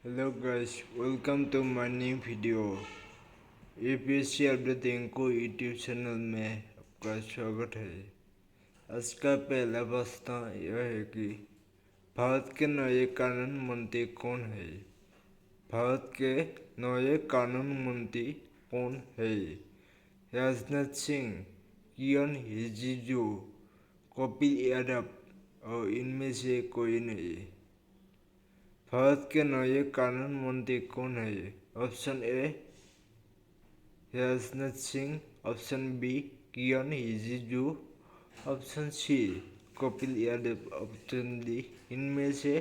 Hello guys, welcome to my new video। UPSC update Rinku YouTube channel में आपका स्वागत है। आज का पहला प्रश्न यह है कि भारत के नए कानून मंत्री कौन है? भारत के नए कानून मंत्री कौन है? राजनाथ सिंह, किरण रिजिजू, कपिल यादव और इनमें से कोई नहीं। भारत के नए कानून मंत्री कौन है? Option A Rajnath Singh, option B Kiren Rijiju, option C Kapil Yadav, option D इनमें से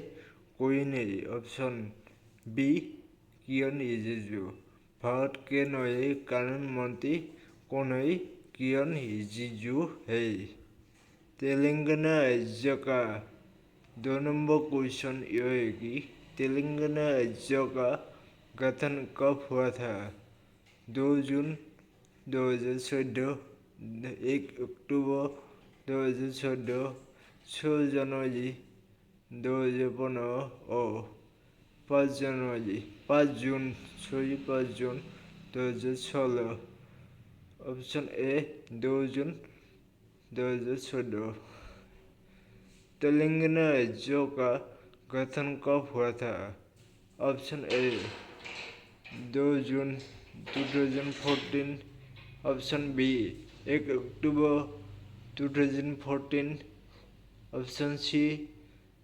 कोई नहीं। Option B Kiren Rijiju. भारत के नए कानून मंत्री कौन है? किरण रिजिजू है। तेलंगाना राज्य का 2 नंबर क्वेश्चन यह है कि तेलंगाना राज्य का गठन कब हुआ था? 2 जून 2014, 1 अक्टूबर 2014, 6 जनवरी 2015 और 5 जून 2016। ऑप्शन ए 2 जून 2014। तेलंगाना राज्य का गठन कब हुआ था? ऑप्शन ए 2 जून 2014, ऑप्शन बी 1 अक्टूबर 2014, ऑप्शन सी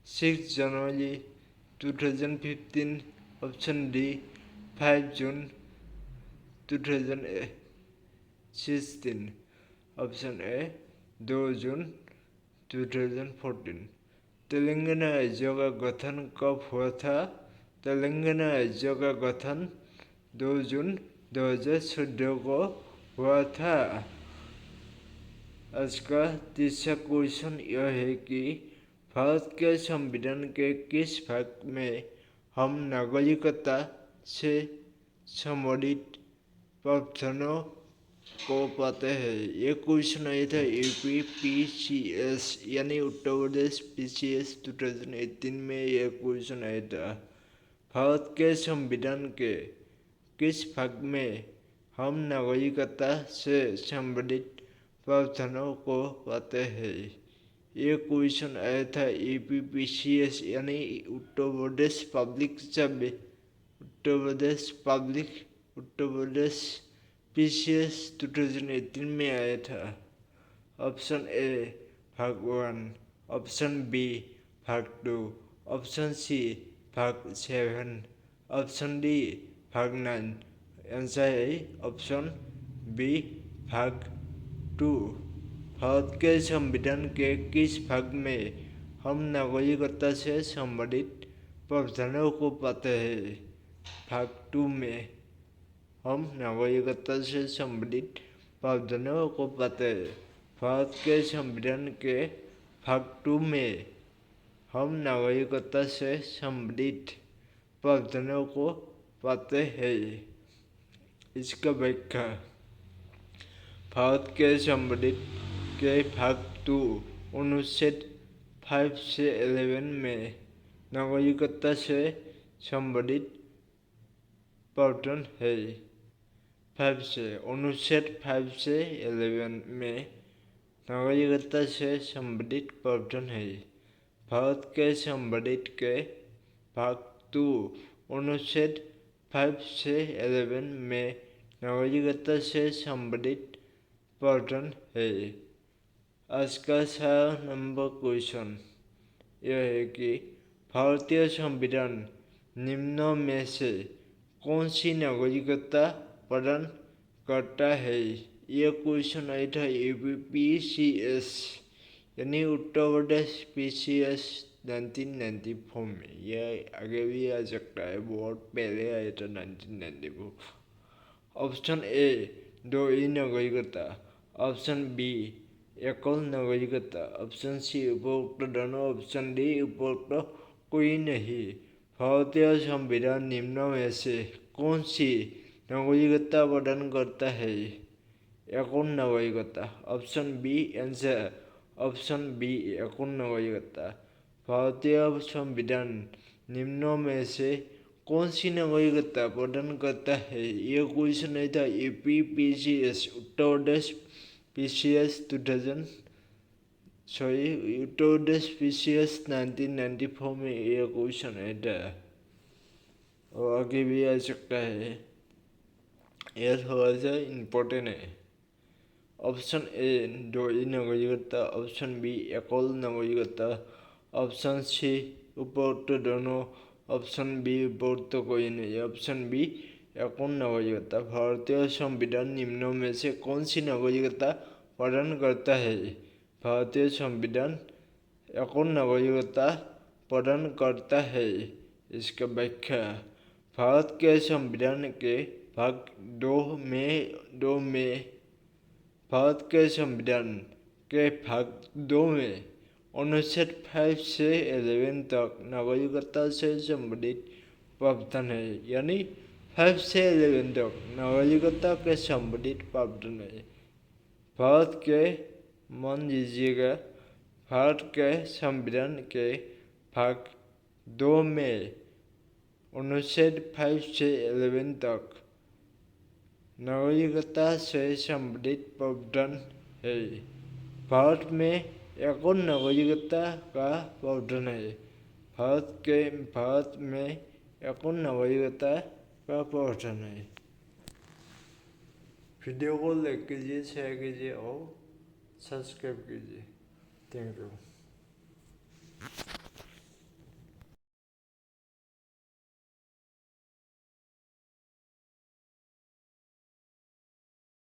6 जनवरी 2015, ऑप्शन डी 5 जून 2016। ऑप्शन ए 2 जून 2014। तेलंगाना राज्य का गठन कब हुआ था? तेलंगाना राज्य का गठन 2 जून 2014 को हुआ था। आज का तीसरा क्वेश्चन यह है कि भारत के संविधान के किस भाग में हम नागरिकता से संबंधित प्रावधानों को पाते हैं? ये क्वेश्चन आया था यूपीपीसीएस यानी उत्तर प्रदेश पीसीएस 2018 में यह क्वेश्चन आया था। भारत के संविधान के किस भाग में हम नागरिकता से संबंधित प्रावधानों को पाते हैं? ये क्वेश्चन आया था यूपीपीसीएस यानी उत्तर प्रदेश पीसीएस 2018 में आया था। ऑप्शन ए भाग 1, ऑप्शन बी भाग 2, ऑप्शन सी भाग 7, ऑप्शन डी भाग 9। आंसर है ऑप्शन बी भाग 2। भारत के संविधान के किस भाग में हम नागरिकता से संबंधित प्रावधानों को पाते हैं? भाग 2 में हम नागरिकता से संबंधित प्रावधानों को पाते हैं। भारत के संविधान के भाग 2 में हम नागरिकता से संबंधित प्रावधानों को पाते हैं। इसका व्याख्या भारत के संबंधित के भाग 2 अनुच्छेद 5 से 11 में नागरिकता से संबंधित प्रावधान है। अनुच्छेद 5 से 11 में नागरिकता से संबंधित प्रावधान है। भारत के संबंधित के भाग 2 अनुच्छेद 5 से 11 में नागरिकता से संबंधित प्रावधान है। आज का 4 नंबर क्वेश्चन यह है कि भारतीय संविधान निम्न में से कौन सी नागरिकता प्रदान करता है? यह क्वेश्चन आया था यूपीपीसीएस यानी उत्तर प्रदेश पीसीएस 1994 में। यह आगे भी आ सकता है, बहुत पहले आया था 1994। ऑप्शन ए 2 नागरिकता, ऑप्शन बी एकल नागरिकता, ऑप्शन सी उपरोक्त दोनों, ऑप्शन डी उपरोक्त कोई नहीं। भारतीय संविधान निम्न में से कौन सी नागरिकता प्रदान करता है? एकल नागरिकता। Option B answer option B एकल नागरिकता। भारतीय संविधान निम्न में से कौन सी नागरिकता प्रदान करता है? ये क्वेश्चन नहीं था UPPCS Uttar Pradesh PCS 2000 sorry Uttar Pradesh PCS 1994 में ये क्वेश्चन है था और आगे भी आ सकता है। यह थोड़ा सा इम्पोर्टेंट है। ऑप्शन ए द्वैध नागरिकता, ऑप्शन बी एकल नागरिकता, ऑप्शन सी उपरोक्त दोनों, ऑप्शन बी उपरोक्त कोई नहीं, ऑप्शन बी एकल नागरिकता। भारतीय संविधान निम्नों में से कौन सी नागरिकता प्रदान करता है? भारतीय संविधान एकल नागरिकता प्रदान करता है। इसका व्याख्या भारत के संविधान के भाग 2 में भारत के संविधान के भाग 2 में अनुच्छेद 5 से 11 तक नागरिकता से संबंधित प्रावधान है। यानी 5 से 11 तक नागरिकता के संबंधित प्रावधान है। भारत के मान लीजिएगा भारत के संविधान के भाग 2 में अनुच्छेद 5 से 11 तक नागरिकता से संबंधित प्रावधान है। भारत में एकल नागरिकता का प्रावधान है। भारत में एकल नागरिकता का प्रावधान है। वीडियो को लाइक कीजिए, शेयर कीजिए और सब्सक्राइब कीजिए। Thank you.